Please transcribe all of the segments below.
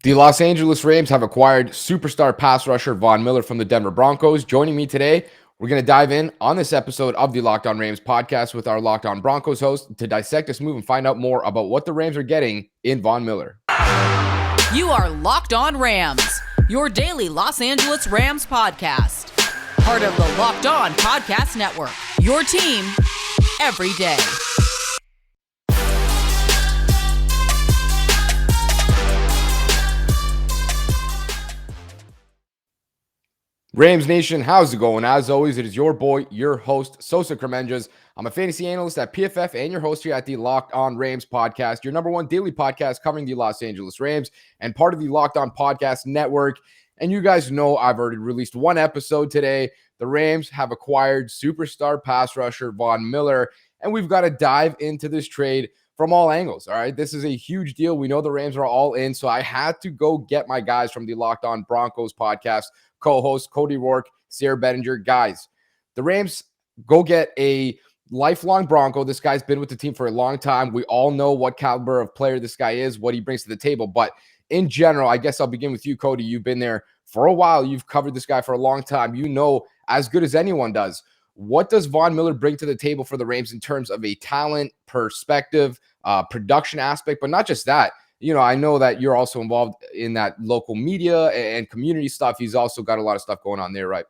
The Los Angeles Rams have acquired superstar pass rusher Von Miller from the Denver Broncos. Joining me today, we're going to dive in on this episode of the Locked On Rams podcast with our Locked On Broncos host to dissect this move and find out more about what the Rams are getting in Von Miller. You are Locked On Rams, your daily Los Angeles Rams podcast. Part of the Locked On Podcast Network, your team every day. Rams Nation, how's it going? As always, it is your boy, your host, Sosa Kremenjas. I'm a fantasy analyst at PFF and your host here at the Locked On Rams podcast, your number one daily podcast covering the Los Angeles Rams and part of the Locked On Podcast Network. And you guys know I've already released one episode today. The Rams have acquired superstar pass rusher Von Miller, and we've got to dive into this trade from all angles. All right, this is a huge deal. We know the Rams are all in, so I had to go get my guys from the Locked On Broncos podcast, co-host Cody, Roark, Sayre, Bedinger. Guys, the Rams go get a lifelong Bronco. This guy's been with the team for a long time. We all know what caliber of player this guy is, what he brings to the table. But in general, I guess I'll begin with you, Cody. You've been there for a while. You've covered this guy for a long time. You know as good as anyone does. What does Von Miller bring to the table for the Rams in terms of a talent, perspective, production aspect, but not just that? You know, I know that you're also involved in that local media and community stuff. He's also got a lot of stuff going on there, right?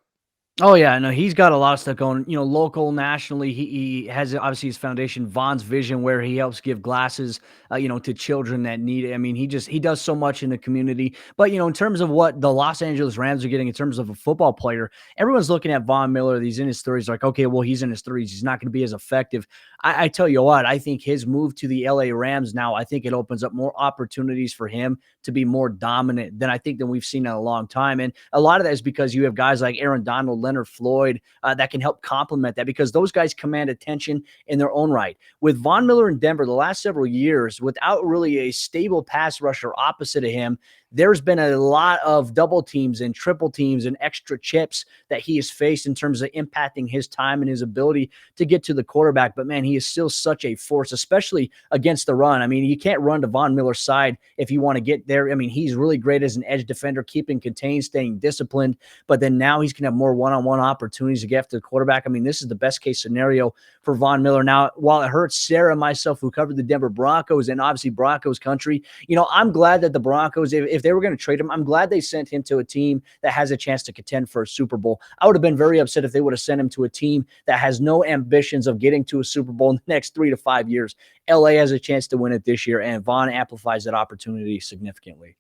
Oh, yeah, no, he's got a lot of stuff going, local, nationally. He has obviously his foundation, Von's Vision, where he helps give glasses, to children that need it. I mean, he does so much in the community. But, in terms of what the Los Angeles Rams are getting in terms of a football player, everyone's looking at Von Miller. He's in his 30s, like, okay, well, he's in his 30s. He's not going to be as effective. I tell you what, I think his move to the LA Rams now, I think it opens up more opportunities for him to be more dominant than we've seen in a long time. And a lot of that is because you have guys like Aaron Donald, Leonard Floyd, that can help complement that, because those guys command attention in their own right. With Von Miller in Denver, the last several years, without really a stable pass rusher opposite of him, there's been a lot of double teams and triple teams and extra chips that he has faced in terms of impacting his time and his ability to get to the quarterback. But, man, he is still such a force, especially against the run. I mean, you can't run to Von Miller's side if you want to get there. I mean, he's really great as an edge defender, keeping contained, staying disciplined. But then now he's going to have more one-on-one opportunities to get after the quarterback. I mean, this is the best-case scenario for Von Miller. Now, while it hurts Sayre and myself, who covered the Denver Broncos and obviously Broncos country, I'm glad that the Broncos, if they were going to trade him, I'm glad they sent him to a team that has a chance to contend for a Super Bowl. I would have been very upset if they would have sent him to a team that has no ambitions of getting to a Super Bowl in the next 3 to 5 years. LA has a chance to win it this year, and Von amplifies that opportunity significantly.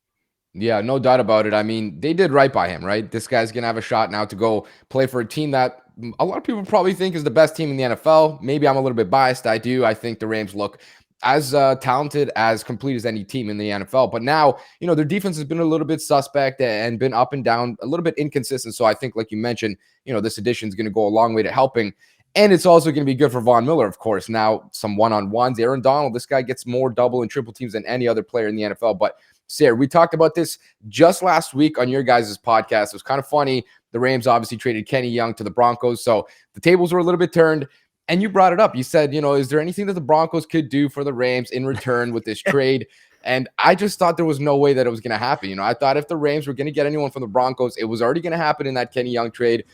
Yeah, no doubt about it. I mean, they did right by him, right? This guy's going to have a shot now to go play for a team that a lot of people probably think is the best team in the NFL. Maybe I'm a little bit biased. I think the Rams look as talented, as complete as any team in the NFL. But now, their defense has been a little bit suspect and been up and down, a little bit inconsistent. So I think, like you mentioned, this addition is going to go a long way to helping. And it's also going to be good for Von Miller, of course. Now, some one-on-ones. Aaron Donald, this guy gets more double and triple teams than any other player in the NFL. But, Sayre, we talked about this just last week on your guys' podcast. It was kind of funny. The Rams obviously traded Kenny Young to the Broncos. So the tables were a little bit turned. And you brought it up. You said, is there anything that the Broncos could do for the Rams in return with this trade? And I just thought there was no way that it was going to happen. I thought if the Rams were going to get anyone from the Broncos, it was already going to happen in that Kenny Young trade.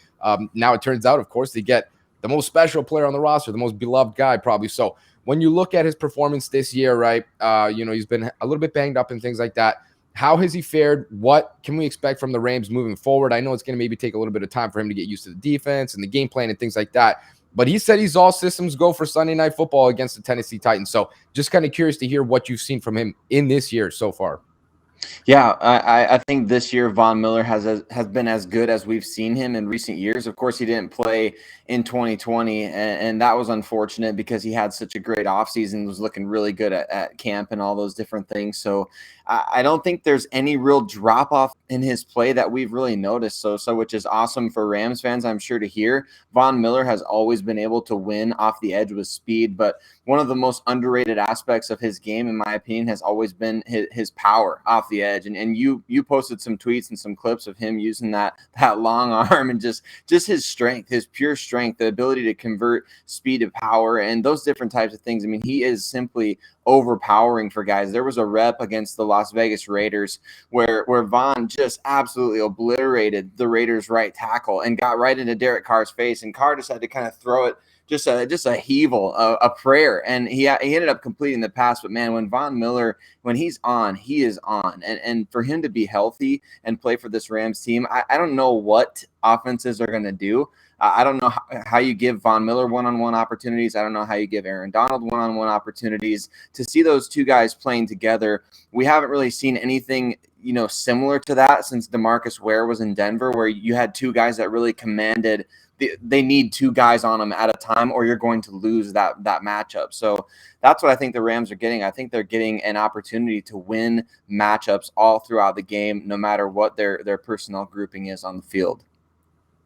Now it turns out, of course, they get the most special player on the roster, the most beloved guy probably. So when you look at his performance this year, right, he's been a little bit banged up and things like that. How has he fared? What can we expect from the Rams moving forward? I know it's going to maybe take a little bit of time for him to get used to the defense and the game plan and things like that. But he said he's all systems go for Sunday Night Football against the Tennessee Titans. So just kind of curious to hear what you've seen from him in this year so far. Yeah, I think this year Von Miller has been as good as we've seen him in recent years. Of course, he didn't play in 2020, and that was unfortunate because he had such a great offseason, was looking really good at camp and all those different things. So I don't think there's any real drop-off in his play that we've really noticed, so which is awesome for Rams fans, I'm sure, to hear. Von Miller has always been able to win off the edge with speed, but one of the most underrated aspects of his game, in my opinion, has always been his power off off the edge. And you posted some tweets and some clips of him using that long arm and just his strength, his pure strength, the ability to convert speed to power and those different types of things. I mean, he is simply overpowering for guys. There was a rep against the Las Vegas Raiders where Von just absolutely obliterated the Raiders right tackle and got right into Derek Carr's face, and Carr just had to kind of throw it just a heavel, a prayer, and he ended up completing the pass. But man, when Von Miller, when he's on, he is on, and for him to be healthy and play for this Rams team, I don't know what offenses are going to do. I don't know how you give Von Miller one-on-one opportunities. I don't know how you give Aaron Donald one-on-one opportunities. To see those two guys playing together, we haven't really seen anything, similar to that since DeMarcus Ware was in Denver, where you had two guys that really commanded. They need two guys on them at a time, or you're going to lose that matchup. So that's what I think the Rams are getting. I think they're getting an opportunity to win matchups all throughout the game, no matter what their personnel grouping is on the field.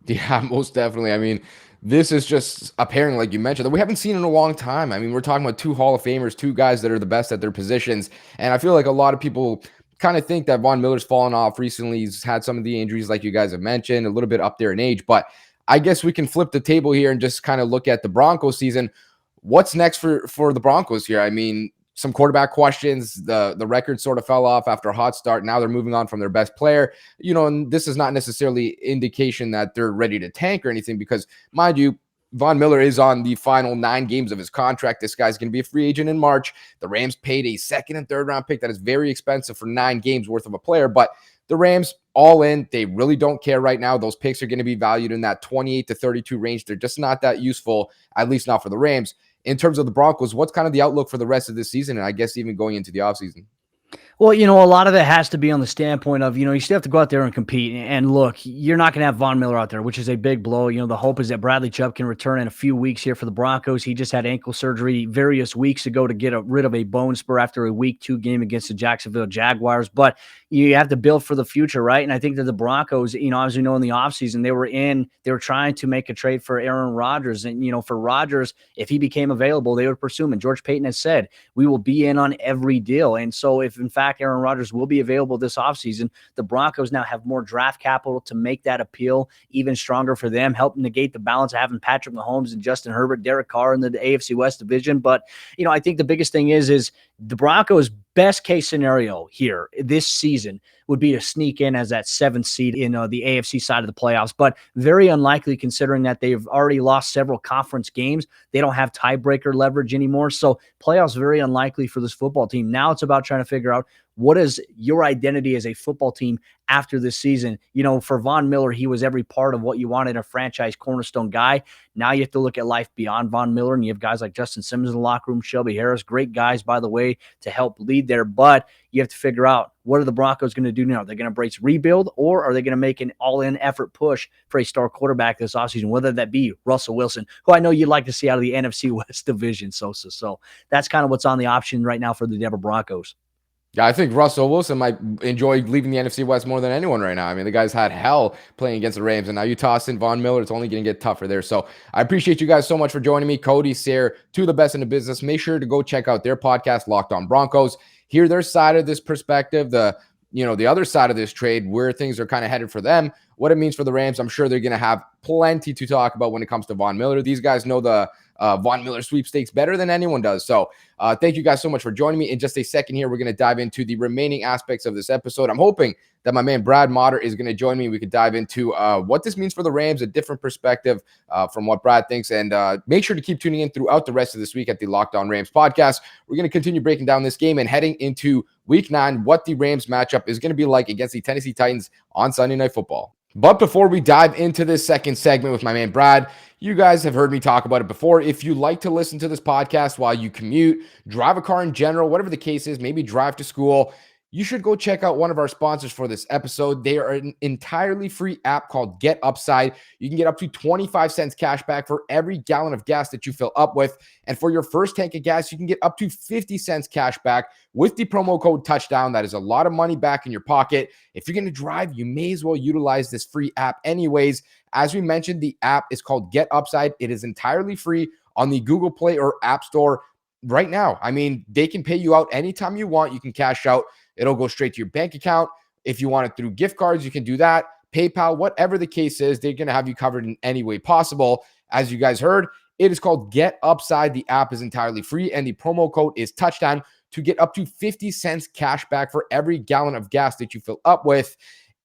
Yeah, most definitely. I mean, this is just a pairing, like you mentioned, that we haven't seen in a long time. I mean, we're talking about two Hall of Famers, two guys that are the best at their positions. And I feel like a lot of people kind of think that Von Miller's fallen off recently. He's had some of the injuries, like you guys have mentioned, a little bit up there in age. But I guess we can flip the table here and just kind of look at the Broncos season. What's next for the Broncos here? I mean, some quarterback questions. The record sort of fell off after a hot start. Now they're moving on from their best player. And this is not necessarily indication that they're ready to tank or anything, because, mind you, Von Miller is on the final 9 games of his contract. This guy's going to be a free agent in March. The Rams paid a second and third round pick that is very expensive for 9 games worth of a player, but the Rams all in, they really don't care right now. Those picks are going to be valued in that 28 to 32 range. They're just not that useful, at least not for the Rams. In terms of the Broncos, what's kind of the outlook for the rest of this season, and I guess even going into the offseason? Well, a lot of it has to be on the standpoint of, you still have to go out there and compete. And look, you're not going to have Von Miller out there, which is a big blow. The hope is that Bradley Chubb can return in a few weeks here for the Broncos. He just had ankle surgery various weeks ago to get rid of a bone spur after a Week 2 game against the Jacksonville Jaguars. But you have to build for the future, right? And I think that the Broncos, as we know, in the offseason, they were trying to make a trade for Aaron Rodgers. And, for Rodgers, if he became available, they would pursue him. And George Paton has said, we will be in on every deal. And so if, in fact, Aaron Rodgers will be available this offseason, the Broncos now have more draft capital to make that appeal even stronger for them, help negate the balance of having Patrick Mahomes and Justin Herbert, Derek Carr in the AFC West division. But, I think the biggest thing is the Broncos' best case scenario here this season would be to sneak in as that 7th seed in the AFC side of the playoffs, but very unlikely considering that they've already lost several conference games. They don't have tiebreaker leverage anymore. So playoffs very unlikely for this football team. Now it's about trying to figure out what is your identity as a football team after this season. For Von Miller, he was every part of what you wanted, a franchise cornerstone guy. Now you have to look at life beyond Von Miller, and you have guys like Justin Simmons in the locker room, Shelby Harris, great guys, by the way, to help lead there. But you have to figure out, what are the Broncos going to do now? Are they going to embrace rebuild, or are they going to make an all-in effort push for a star quarterback this offseason, whether that be Russell Wilson, who I know you'd like to see out of the NFC West division, Sosa. So that's kind of what's on the option right now for the Denver Broncos. Yeah, I think Russell Wilson might enjoy leaving the NFC West more than anyone right now. I mean, the guy's had hell playing against the Rams, and now you toss in Von Miller, it's only going to get tougher there. So I appreciate you guys so much for joining me. Cody, Sayre, two of the best in the business. Make sure to go check out their podcast, Locked On Broncos. Hear their side of this perspective, the other side of this trade, where things are kind of headed for them, what it means for the Rams. I'm sure they're going to have plenty to talk about when it comes to Von Miller. These guys know the Von Miller sweepstakes better than anyone does. So thank you guys so much for joining me. In just a second here, we're going to dive into the remaining aspects of this episode. I'm hoping that my man Brad Motter is going to join me. We could dive into what this means for the Rams, a different perspective from what Brad thinks. And make sure to keep tuning in throughout the rest of this week at the Locked On Rams podcast. We're going to continue breaking down this game and heading into Week 9, what the Rams matchup is going to be like against the Tennessee Titans on Sunday Night Football. But before we dive into this second segment with my man Brad, you guys have heard me talk about it before. If you like to listen to this podcast while you commute, drive a car in general, whatever the case is, maybe drive to school, you should go check out one of our sponsors for this episode. They are an entirely free app called Get Upside. You can get up to 25 cents cash back for every gallon of gas that you fill up with. And for your first tank of gas, you can get up to 50 cents cash back with the promo code Touchdown. That is a lot of money back in your pocket. If you're going to drive, you may as well utilize this free app anyways. As we mentioned, the app is called Get Upside. It is entirely free on the Google Play or App Store right now. I mean, they can pay you out anytime you want. You can cash out It'll go straight to your bank account. If you want it through gift cards, you can do that. PayPal, whatever the case is, they're going to have you covered in any way possible. As you guys heard, it is called Get Upside. The app is entirely free, and the promo code is touchdown to get up to 50 cents cash back for every gallon of gas that you fill up with.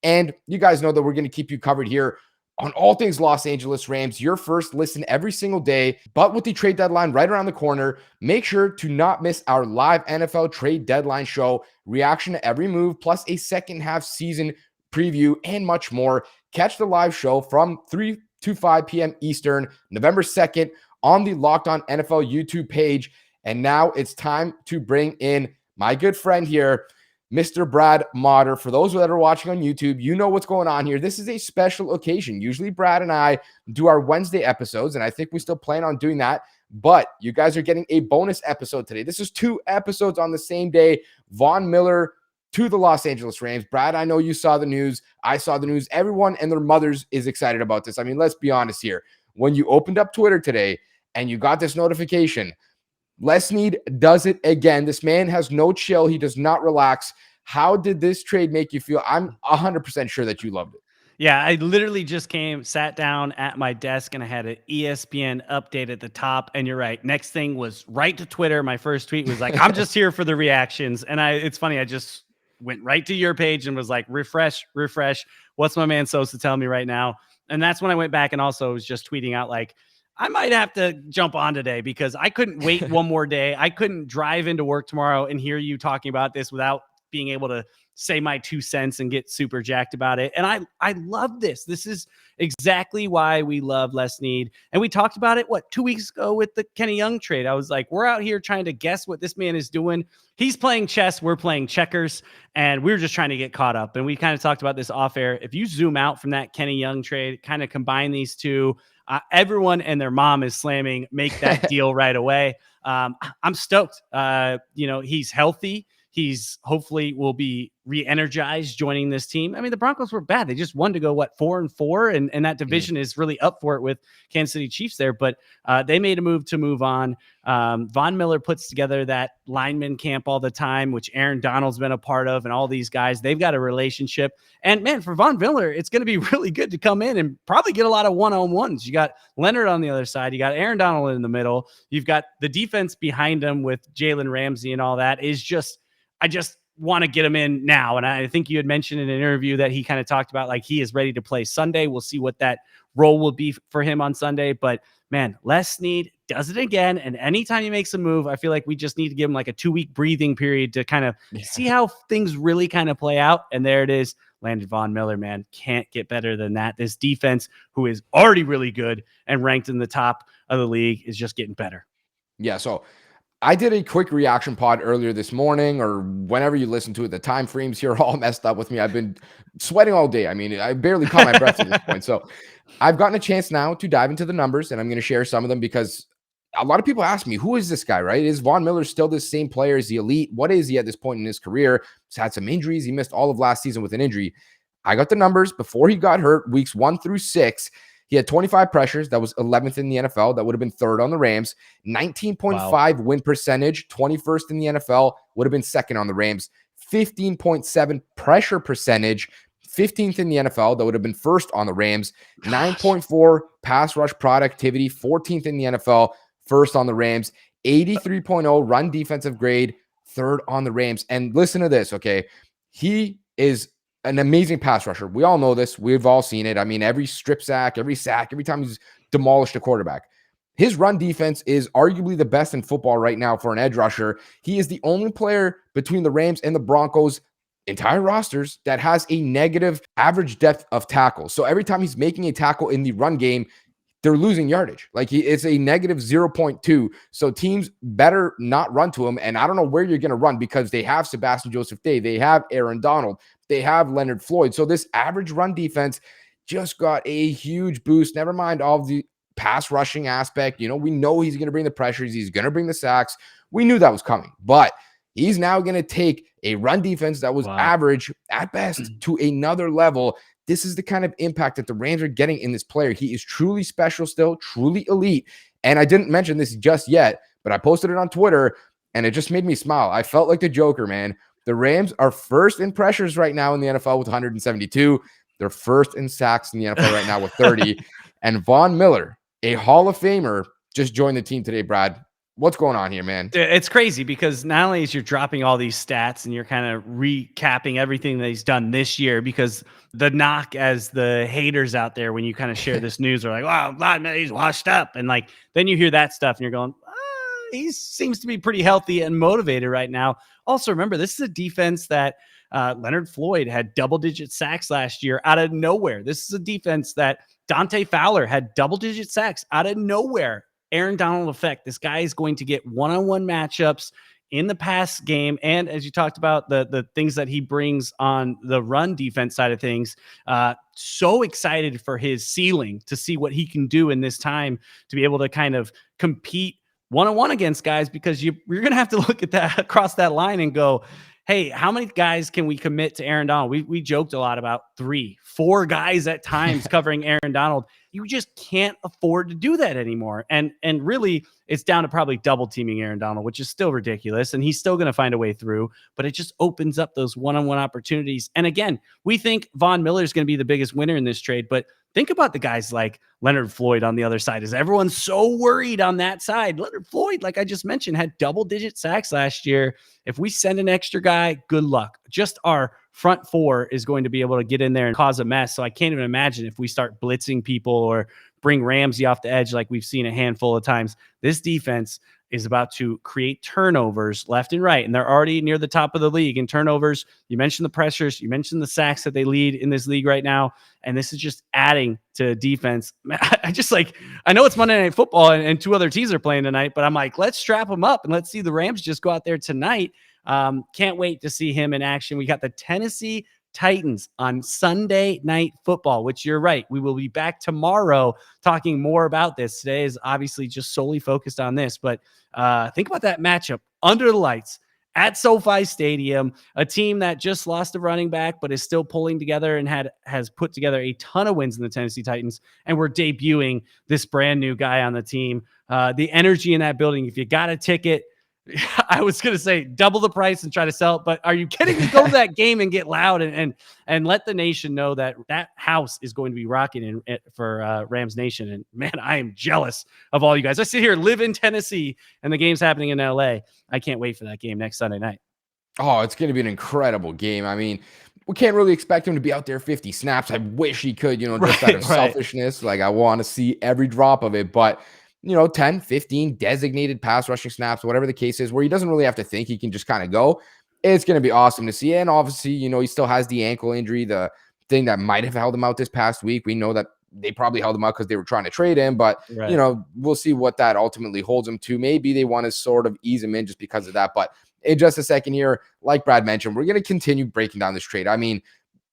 And you guys know that we're going to keep you covered here on all things Los Angeles Rams, your first listen every single day. But with the trade deadline right around the corner, make sure to not miss our live NFL trade deadline show, reaction to every move, plus a second half season preview and much more. Catch the live show from 3 to 5 p.m. Eastern, November 2nd on the Locked On NFL YouTube page. And now it's time to bring in my good friend here, Mr. Brad Motter. For those that are watching on YouTube, you know what's going on here. This is a special occasion. Usually Brad and I do our Wednesday episodes, and I think we still plan on doing that. But you guys are getting a bonus episode today. This is 2 episodes on the same day. Von Miller to the Los Angeles Rams. Brad, I know you saw the news. I saw the news. Everyone and their mothers is excited about this. I mean, let's be honest here. When you opened up Twitter today and you got this notification, Les Snead does it again. This man has no chill. He does not relax. How did this trade make you feel? I'm 100% sure that you loved it. Yeah, I literally just sat down at my desk, and I had an ESPN update at the top. And you're right. Next thing was right to Twitter. My first tweet was like, I'm just here for the reactions. And it's funny. I just went right to your page and was like, refresh. What's my man Sosa telling me right now? And that's when I went back and also was just tweeting out like, I might have to jump on today because I couldn't wait one more day. I couldn't drive into work tomorrow and hear you talking about this without being able to say my 2 cents and get super jacked about it. And I love this. This is exactly why we love Les Snead. And we talked about it, 2 weeks ago with the Kenny Young trade. I was like, we're out here trying to guess what this man is doing. He's playing chess. We're playing checkers. And we're just trying to get caught up. And we kind of talked about this off air. If you zoom out from that Kenny Young trade, kind of combine these two, everyone and their mom is slamming, make that deal right away. I'm stoked. He's healthy. He's hopefully will be re-energized joining this team. I mean, the Broncos were bad. They just wanted to go 4-4, and that division is really up for it with Kansas City Chiefs there. But they made a move to move on. Von Miller puts together that lineman camp all the time, which Aaron Donald's been a part of, and all these guys. They've got a relationship. And man, for Von Miller, it's going to be really good to come in and probably get a lot of one-on-ones. You got Leonard on the other side. You got Aaron Donald in the middle. You've got the defense behind him with Jalen Ramsey and all that. I just want to get him in now. And I think you had mentioned in an interview that he kind of talked about like he is ready to play Sunday. We'll see what that role will be for him on Sunday. But man, Les Snead does it again. And anytime he makes a move, I feel like we just need to give him like a 2-week breathing period to kind of see how things really kind of play out. And there it is. Landed Von Miller, man. Can't get better than that. This defense, who is already really good and ranked in the top of the league, is just getting better. Yeah, so I did a quick reaction pod earlier this morning, or whenever you listen to it. The time frames here are all messed up with me. I've been sweating all day. I mean, I barely caught my breath at this point. So I've gotten a chance now to dive into the numbers, and I'm going to share some of them because a lot of people ask me, who is this guy, right? Is Von Miller still the same player? Is he elite? What is he at this point in his career? He's had some injuries. He missed all of last season with an injury. I got the numbers before he got hurt, weeks 1 through 6. He had 25 pressures. That was 11th in the NFL. That would have been 3rd on the Rams. 19.5 win percentage, 21st in the NFL, would have been 2nd on the Rams. 15.7 pressure percentage, 15th in the NFL. That would have been 1st on the Rams. 9.4 pass rush productivity, 14th in the NFL, 1st on the Rams. 83.0 run defensive grade, 3rd on the Rams. And listen to this, okay? He is an amazing pass rusher. We all know this. We've all seen it. I mean, every strip sack, every time he's demolished a quarterback. His run defense is arguably the best in football right now for an edge rusher. He is the only player between the Rams and the Broncos entire rosters that has a negative average depth of tackle. So every time he's making a tackle in the run game, they're losing yardage. Like it's a negative 0.2. So teams better not run to him. And I don't know where you're going to run because they have Sebastian Joseph-Day. They have Aaron Donald. They have Leonard Floyd. So this average run defense just got a huge boost. Never mind all of the pass rushing aspect. You know, we know he's going to bring the pressures. He's going to bring the sacks. We knew that was coming. But he's now going to take a run defense that was average at best to another level. This is the kind of impact that the Rams are getting in this player. He is truly special still, truly elite. And I didn't mention this just yet, but I posted it on Twitter, and it just made me smile. I felt like the Joker, man. The Rams are first in pressures right now in the NFL with 172. They're first in sacks in the NFL right now with 30. And Von Miller, a Hall of Famer, just joined the team today, Brad. What's going on here, man? It's crazy because not only is you're dropping all these stats and you're kind of recapping everything that he's done this year, because the knock as the haters out there when you kind of share this news are like, wow, he's washed up. And like, then you hear that stuff and you're going, he seems to be pretty healthy and motivated right now. Also, remember, this is a defense that Leonard Floyd had double-digit sacks last year out of nowhere. This is a defense that Dante Fowler had double-digit sacks out of nowhere. Aaron Donald effect. This guy is going to get one-on-one matchups in the pass game. And as you talked about, the things that he brings on the run defense side of things, so excited for his ceiling to see what he can do in this time to be able to kind of compete one-on-one against guys, because you're going to have to look at that across that line and go, hey, how many guys can we commit to Aaron Donald? We joked a lot about 3-4 guys at times covering Aaron Donald. You just can't afford to do that anymore. And really, it's down to probably double teaming Aaron Donald, which is still ridiculous. And he's still going to find a way through, but it just opens up those one-on-one opportunities. And again, we think Von Miller is going to be the biggest winner in this trade, but think about the guys like Leonard Floyd on the other side. Is everyone so worried on that side? Leonard Floyd, like I just mentioned, had double-digit sacks last year. If we send an extra guy, good luck. Just our front four is going to be able to get in there and cause a mess. So I can't even imagine if we start blitzing people or bring Ramsey off the edge like we've seen a handful of times. This defense is about to create turnovers left and right, and they're already near the top of the league in turnovers. You mentioned the pressures, you mentioned the sacks that they lead in this league right now, and this is just adding to defense. I know it's Monday Night Football and 2 other teams are playing tonight, but I'm like, let's strap them up and let's see the Rams just go out there tonight. Can't wait to see him in action. We got the Tennessee Titans on Sunday Night Football, which you're right. We will be back tomorrow talking more about this. Today is obviously just solely focused on this, but think about that matchup under the lights at SoFi Stadium, a team that just lost a running back, but is still pulling together and has put together a ton of wins in the Tennessee Titans. And we're debuting this brand new guy on the team. The energy in that building, if you got a ticket, I was going to say double the price and try to sell it, but are you kidding me? Go to that game and get loud and let the nation know that house is going to be rocking for Rams Nation. And man, I am jealous of all you guys. I sit here, live in Tennessee, and the game's happening in LA. I can't wait for that game next Sunday night. Oh, it's going to be an incredible game. I mean, we can't really expect him to be out there 50 snaps. I wish he could, just out of selfishness. Like, I want to see every drop of it, but 10, 15 designated pass rushing snaps, whatever the case is, where he doesn't really have to think, he can just kind of go. It's going to be awesome to see. And obviously, he still has the ankle injury, the thing that might have held him out this past week. We know that they probably held him out because they were trying to trade him, but we'll see what that ultimately holds him to. Maybe they want to sort of ease him in just because of that. But in just a second here, like Brad mentioned, we're going to continue breaking down this trade. I mean,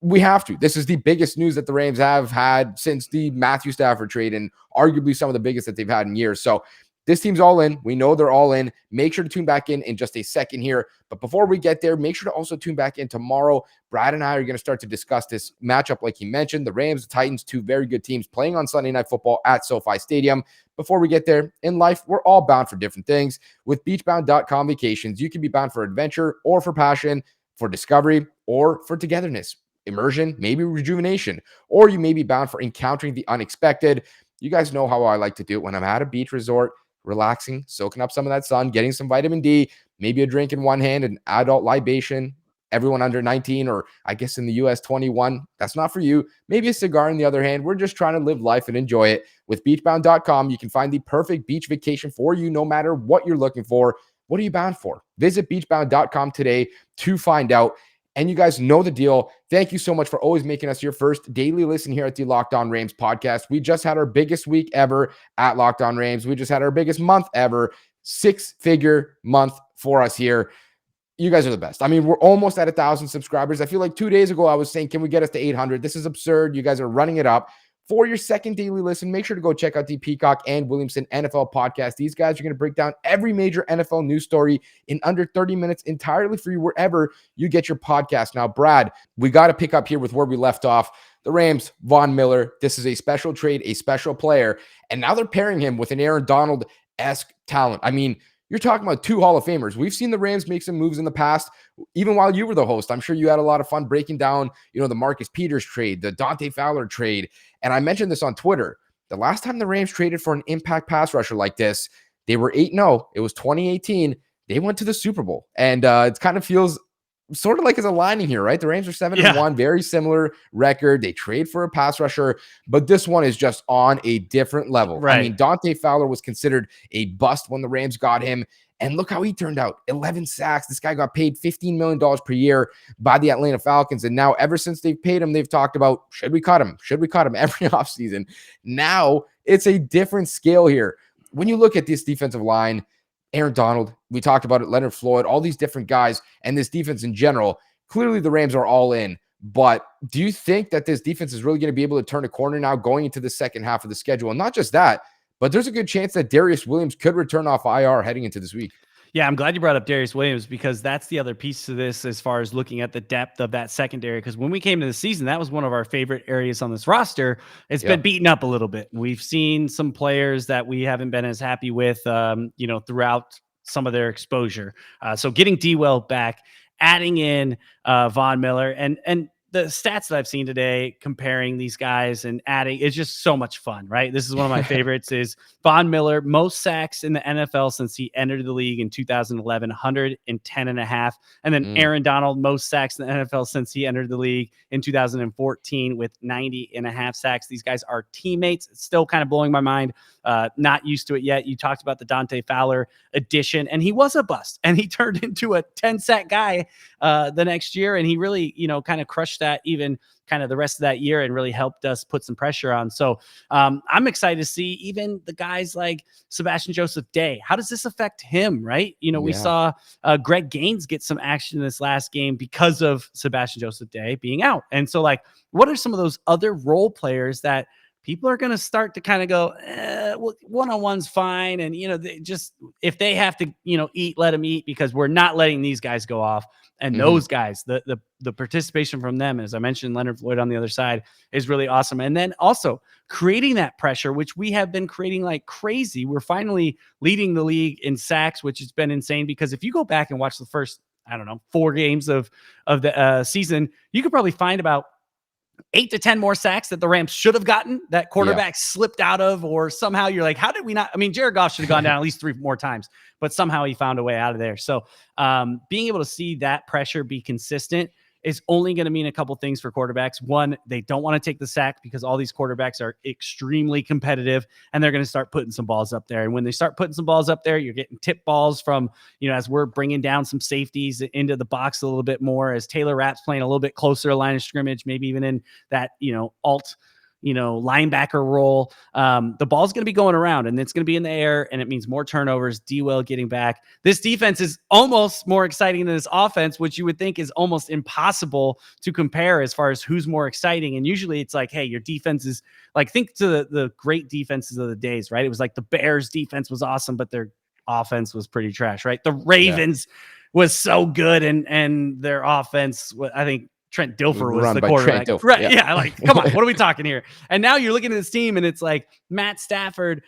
we have to. This is the biggest news that the Rams have had since the Matthew Stafford trade, and arguably some of the biggest that they've had in years. So this team's all in. We know they're all in. Make sure to tune back in just a second here. But before we get there, make sure to also tune back in tomorrow. Brad and I are going to start to discuss this matchup like he mentioned. The Rams, the Titans, 2 very good teams playing on Sunday Night Football at SoFi Stadium. Before we get there, in life, we're all bound for different things. With beachbound.com vacations, you can be bound for adventure or for passion, for discovery or for togetherness. Immersion, maybe rejuvenation, or you may be bound for encountering the unexpected. You guys know how I like to do it when I'm at a beach resort, relaxing, soaking up some of that sun, getting some vitamin D, maybe a drink in one hand, an adult libation. Everyone under 19, or I guess in the US 21, that's not for you. Maybe a cigar in the other hand. We're just trying to live life and enjoy it. With beachbound.com, you can find the perfect beach vacation for you no matter what you're looking for. What are you bound for? Visit beachbound.com today to find out. And you guys know the deal. Thank you so much for always making us your first daily listen here at the Locked On Rams podcast. We just had our biggest week ever at Locked On Rams. We just had our biggest month ever, 6-figure month for us here. You guys are the best. I mean, we're almost at 1,000 subscribers. I feel like 2 days ago I was saying, can we get us to 800? This is absurd. You guys are running it up. For your second daily listen, make sure to go check out the Peacock and Williamson NFL podcast. These guys are going to break down every major NFL news story in under 30 minutes entirely for you wherever you get your podcast. Now, Brad, we got to pick up here with where we left off. The Rams, Von Miller, this is a special trade, a special player, and now they're pairing him with an Aaron Donald-esque talent. I mean, you're talking about 2 Hall of Famers. We've seen the Rams make some moves in the past even while you were the host, I'm sure you had a lot of fun breaking down, the Marcus Peters trade, the Dante Fowler trade. And I mentioned this on Twitter. The last time the Rams traded for an impact pass rusher like this, they were 8-0. It was 2018. They went to the Super Bowl. And it kind of feels sort of like it's aligning here, right? The Rams are 7-1, very similar record. They trade for a pass rusher, but this one is just on a different level. Right. I mean, Dante Fowler was considered a bust when the Rams got him. And look how he turned out. 11 sacks. This guy got paid $15 million per year by the Atlanta Falcons. And now ever since they've paid him, they've talked about, should we cut him? Should we cut him every offseason? Now it's a different scale here. When you look at this defensive line, Aaron Donald, we talked about it, Leonard Floyd, all these different guys, and this defense in general, clearly the Rams are all in. But do you think that this defense is really going to be able to turn a corner now going into the second half of the schedule? And not just that, but there's a good chance that Darius Williams could return off IR heading into this week. Yeah, I'm glad you brought up Darius Williams because that's the other piece to this as far as looking at the depth of that secondary. Because when we came to the season, that was one of our favorite areas on this roster. It's been beaten up a little bit. We've seen some players that we haven't been as happy with, throughout some of their exposure. So getting D-Well back, adding in Von Miller, and the stats that I've seen today comparing these guys and adding, it's just so much fun, right? This is one of my favorites is Von Miller, most sacks in the NFL since he entered the league in 2011, 110.5. And then Aaron Donald, most sacks in the NFL since he entered the league in 2014 with 90.5 sacks. These guys are teammates. It's still kind of blowing my mind. Not used to it yet. You talked about the Dante Fowler addition, and he was a bust, and he turned into a 10-sack guy the next year, and he really, kind of crushed that even kind of the rest of that year and really helped us put some pressure on. So I'm excited to see even the guys like Sebastian Joseph-Day. How does this affect him, right? We saw Greg Gaines get some action in this last game because of Sebastian Joseph-Day being out. And so, what are some of those other role players that people are going to start to kind of go, well, one-on-one's fine. And, they just, if they have to, eat, let them eat, because we're not letting these guys go off. And those guys, the participation from them, as I mentioned, Leonard Floyd on the other side is really awesome. And then also creating that pressure, which we have been creating like crazy. We're finally leading the league in sacks, which has been insane, because if you go back and watch the first, 4 games of the season, you could probably find about 8 to 10 more sacks that the Rams should have gotten that quarterback slipped out of, or somehow you're like, how did we not? I mean, Jared Goff should have gone down at least 3 more times, but somehow he found a way out of there. So being able to see that pressure be consistent is only going to mean a couple things for quarterbacks. One, they don't want to take the sack because all these quarterbacks are extremely competitive, and they're going to start putting some balls up there. And when they start putting some balls up there, you're getting tip balls from, as we're bringing down some safeties into the box a little bit more, as Taylor Rapp's playing a little bit closer to line of scrimmage, maybe even in that, alt linebacker role. The ball's going to be going around, and it's going to be in the air, and it means more turnovers. D-Well getting back. This defense is almost more exciting than this offense, which you would think is almost impossible to compare as far as who's more exciting. And usually it's like, hey, your defense is like, think to the great defenses of the days, right? It was like the Bears defense was awesome, but their offense was pretty trash, right? The Ravens was so good, and their offense, I think, Trent Dilfer was the quarterback. Right. Yeah. Like, come on, what are we talking here? And now you're looking at this team and it's like Matt Stafford,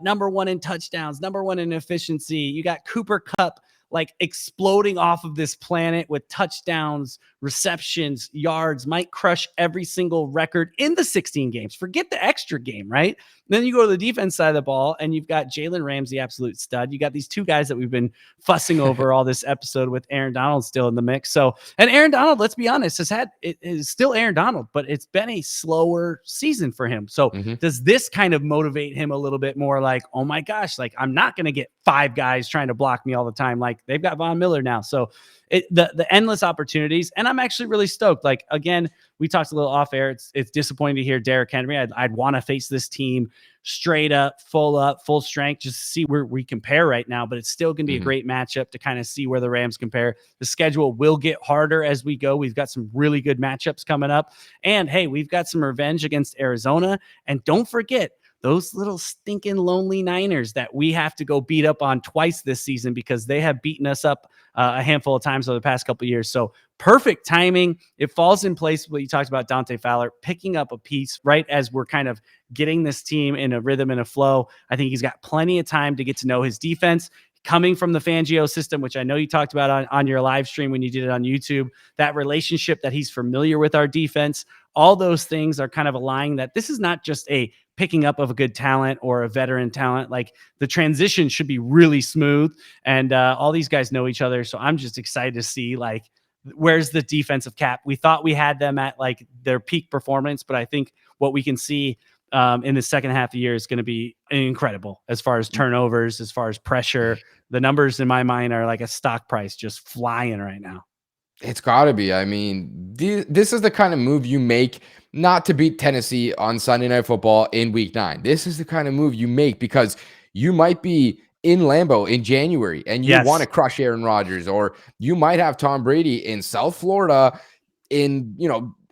number 1 in touchdowns, number 1 in efficiency. You got Cooper Kupp like exploding off of this planet with touchdowns, receptions, yards, might crush every single record in the 16 games. Forget the extra game, right? Then you go to the defense side of the ball, and you've got Jalen Ramsey, absolute stud. You got these 2 guys that we've been fussing over all this episode with Aaron Donald still in the mix. So, and Aaron Donald, let's be honest, it is still Aaron Donald, but it's been a slower season for him. So does this kind of motivate him a little bit more, like, oh my gosh, like I'm not going to get 5 guys trying to block me all the time. Like they've got Von Miller now. So the endless opportunities. And I'm actually really stoked. Like, again, we talked a little off air. It's disappointing to hear Derrick Henry. I'd want to face this team straight up, full strength, just to see where we compare right now. But it's still going to be a great matchup to kind of see where the Rams compare. The schedule will get harder as we go. We've got some really good matchups coming up. And hey, we've got some revenge against Arizona. And don't forget, those little stinking lonely Niners that we have to go beat up on twice this season, because they have beaten us up a handful of times over the past couple of years. So perfect timing. It falls in place. What you talked about, Dante Fowler picking up a piece right as we're kind of getting this team in a rhythm and a flow. I think he's got plenty of time to get to know his defense. coming from the Fangio system, which I know you talked about on your live stream when you did it on YouTube, that relationship that he's familiar with our defense, all those things are kind of aligning that this is not just a picking up of a good talent or a veteran talent. Like the transition should be really smooth, and all these guys know each other. So I'm just excited to see like, where's the defensive cap? We thought we had them at like their peak performance, but I think what we can see in the second half of the year is going to be incredible as far as turnovers, as far as pressure. The numbers in my mind are like a stock price just flying right now. It's got to be. I mean, this is the kind of move you make not to beat Tennessee on Sunday Night Football in Week 9. This is the kind of move you make because you might be in Lambeau in January and you want to crush Aaron Rodgers, or you might have Tom Brady in South Florida in,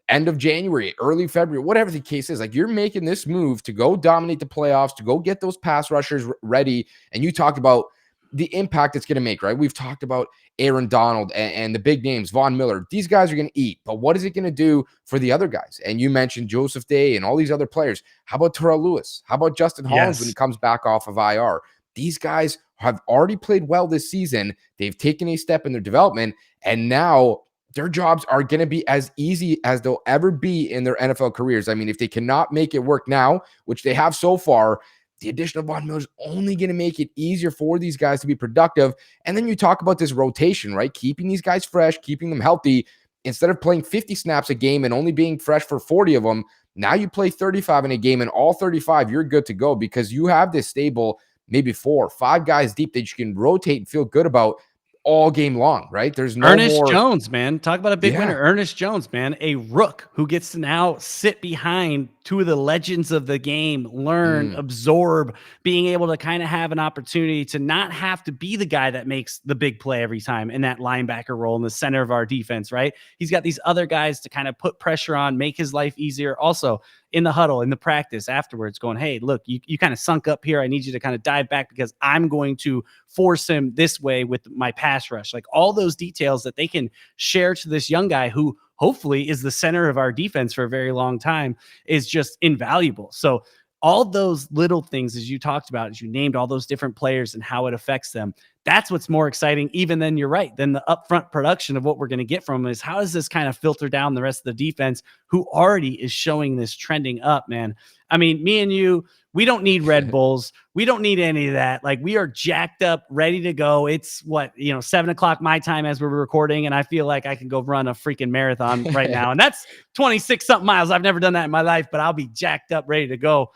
end of January, early February, whatever the case is. Like, you're making this move to go dominate the playoffs, to go get those pass rushers ready. And you talked about the impact it's going to make, right? We've talked about Aaron Donald and the big names, Von Miller. These guys are going to eat, but what is it going to do for the other guys? And you mentioned Joseph-Day and all these other players. How about Terrell Lewis? How about Justin Hollins when he comes back off of IR? These guys have already played well this season. They've taken a step in their development, and now their jobs are going to be as easy as they'll ever be in their NFL careers. I mean, if they cannot make it work now, which they have so far, the addition of Von Miller is only going to make it easier for these guys to be productive. And then you talk about this rotation, right? Keeping these guys fresh, keeping them healthy. Instead of playing 50 snaps a game and only being fresh for 40 of them, now you play 35 in a game, and all 35, you're good to go because you have this stable, maybe 4 or 5 guys deep that you can rotate and feel good about all game long, right? There's no Ernest more Jones, man. Talk about a big winner. Ernest Jones, man. A rook who gets to now sit behind 2 of the legends of the game, learn, absorb, being able to kind of have an opportunity to not have to be the guy that makes the big play every time in that linebacker role in the center of our defense, right? He's got these other guys to kind of put pressure on, make his life easier. Also, in the huddle, in the practice afterwards, going, hey, look, you kind of sunk up here. I need you to kind of dive back because I'm going to force him this way with my pass rush. Like all those details that they can share to this young guy who hopefully is the center of our defense for a very long time is just invaluable. So all those little things, as you talked about, as you named all those different players and how it affects them, that's what's more exciting, even then you're right, than the upfront production of what we're going to get from them is how does this kind of filter down the rest of the defense who already is showing this trending up, man. I mean, me and you, we don't need Red Bulls. We don't need any of that. Like we are jacked up, ready to go. It's 7:00 my time as we're recording. And I feel like I can go run a freaking marathon right now. And that's 26 something miles. I've never done that in my life, but I'll be jacked up, ready to go,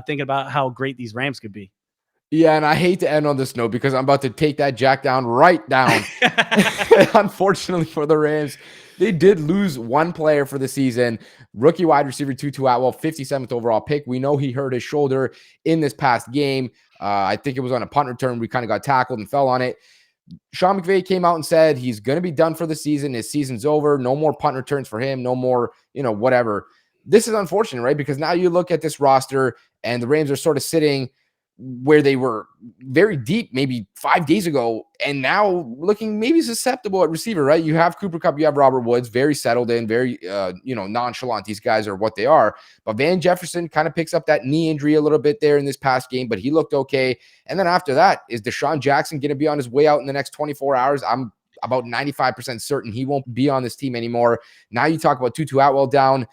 thinking about how great these Rams could be. Yeah, and I hate to end on this note because I'm about to take that jack down right down. Unfortunately for the Rams, they did lose one player for the season. Rookie wide receiver Tutu Atwell, 57th overall pick. We know he hurt his shoulder in this past game. I think it was on a punt return. We kind of got tackled and fell on it. Sean McVay came out and said he's going to be done for the season. His season's over. No more punt returns for him. No more, whatever. This is unfortunate, right? Because now you look at this roster and the Rams are sort of sitting where they were very deep maybe 5 days ago, and now looking maybe susceptible at receiver, right? You have Cooper Kupp, you have Robert Woods, very settled in, very, nonchalant. These guys are what they are. But Van Jefferson kind of picks up that knee injury a little bit there in this past game, but he looked okay. And then after that, is Deshaun Jackson going to be on his way out in the next 24 hours? I'm about 95% certain he won't be on this team anymore. Now you talk about Tutu Atwell down,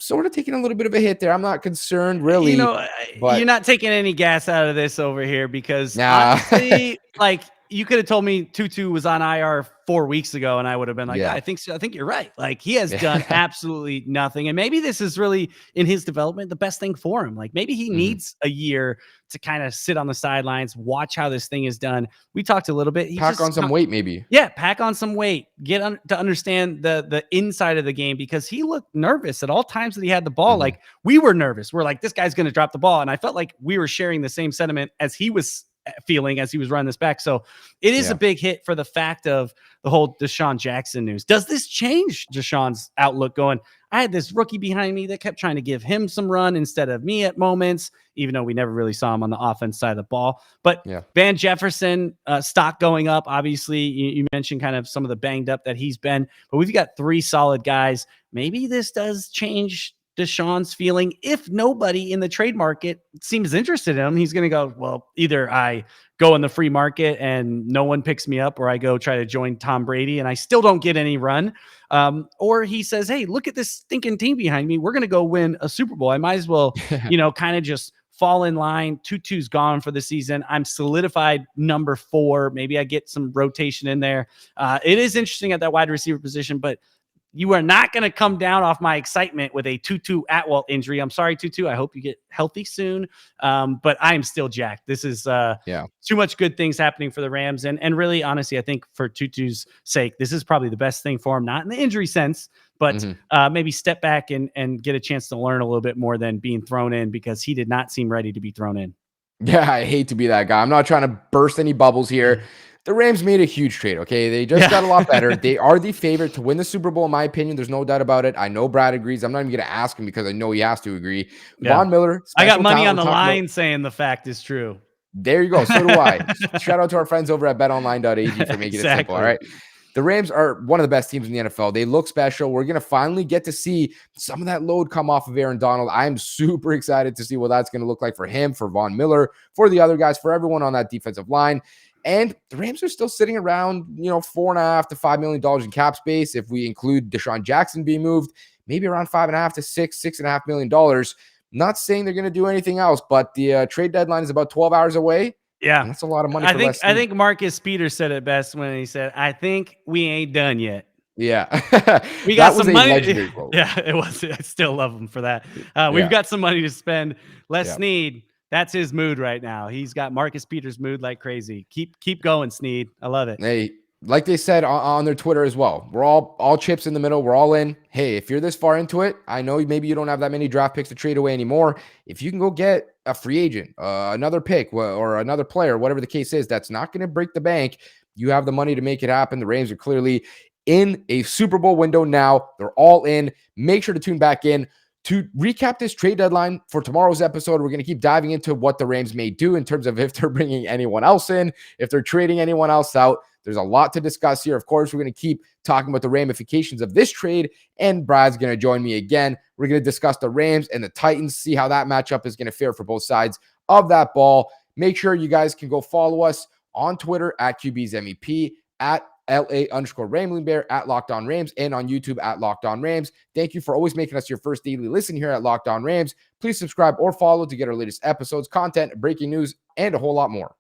sort of taking a little bit of a hit there. I'm not concerned really. But you're not taking any gas out of this over here because honestly, like you could have told me Tutu was on IR 4 weeks ago and I would have been like, yeah, I think so. I think you're right. Like he has done absolutely nothing. And maybe this is really in his development, the best thing for him. Like maybe he needs a year to kind of sit on the sidelines, watch how this thing is done. We talked a little bit. Pack on some weight, maybe. Yeah. Pack on some weight, get to understand the inside of the game because he looked nervous at all times that he had the ball. Like we were nervous. We're like, this guy's going to drop the ball. And I felt like we were sharing the same sentiment as he was feeling as he was running this back. So it is a big hit for the fact of the whole Deshaun Jackson news. Does this change Deshaun's outlook going, I had this rookie behind me that kept trying to give him some run instead of me at moments, even though we never really saw him on the offense side of the ball. But Van Jefferson, stock going up. Obviously, you mentioned kind of some of the banged up that he's been, but we've got 3 solid guys. Maybe this does change Deshaun's feeling. If nobody in the trade market seems interested in him, he's going to go, well, either I go in the free market and no one picks me up, or I go try to join Tom Brady and I still don't get any run. Or he says, hey, look at this stinking team behind me. We're going to go win a Super Bowl. I might as well, kind of just fall in line. Tutu's gone for the season. I'm solidified number 4. Maybe I get some rotation in there. It is interesting at that wide receiver position, but you are not going to come down off my excitement with a Tutu Atwell injury. I'm sorry, Tutu. I hope you get healthy soon. But I'm still jacked. This is too much good things happening for the Rams. And really, honestly, I think for Tutu's sake, this is probably the best thing for him, not in the injury sense, but maybe step back and get a chance to learn a little bit more than being thrown in, because he did not seem ready to be thrown in. Yeah, I hate to be that guy. I'm not trying to burst any bubbles here. The Rams made a huge trade, okay? They just got a lot better. They are the favorite to win the Super Bowl, in my opinion. There's no doubt about it. I know Brad agrees. I'm not even going to ask him because I know he has to agree. Yeah. Von Miller. I got money on the line saying the fact is true. There you go. So do I. Shout out to our friends over at betonline.ag for making it simple, all right? The Rams are one of the best teams in the NFL. They look special. We're going to finally get to see some of that load come off of Aaron Donald. I'm super excited to see what that's going to look like for him, for Von Miller, for the other guys, for everyone on that defensive line. And the Rams are still sitting around, $4.5 to $5 million in cap space. If we include Deshaun Jackson being moved, maybe around $5.5 to $6.5 million. Not saying they're going to do anything else, but the trade deadline is about 12 hours away. Yeah, and that's a lot of money. I think Marcus Peters said it best when he said, "I think we ain't done yet." Yeah, we got some money. Yeah, it was. I still love him for that. We've got some money to spend. Les Snead. That's his mood right now. He's got Marcus Peters' mood like crazy. Keep going, Snead. I love it. Hey, like they said on their Twitter as well, we're all chips in the middle. We're all in. Hey, if you're this far into it, I know maybe you don't have that many draft picks to trade away anymore. If you can go get a free agent, another pick, or another player, whatever the case is, that's not going to break the bank. You have the money to make it happen. The Rams are clearly in a Super Bowl window now. They're all in. Make sure to tune back in. To recap this trade deadline for tomorrow's episode, we're going to keep diving into what the Rams may do in terms of if they're bringing anyone else in, if they're trading anyone else out. There's a lot to discuss here. Of course, we're going to keep talking about the ramifications of this trade, and Brad's going to join me again. We're going to discuss the Rams and the Titans, see how that matchup is going to fare for both sides of that ball. Make sure you guys can go follow us on Twitter at QBsMEP, at LA_Rambling Bear, at Locked On Rams, and on YouTube at Locked On Rams. Thank you for always making us your first daily listen here at Locked On Rams. Please subscribe or follow to get our latest episodes, content, breaking news, and a whole lot more.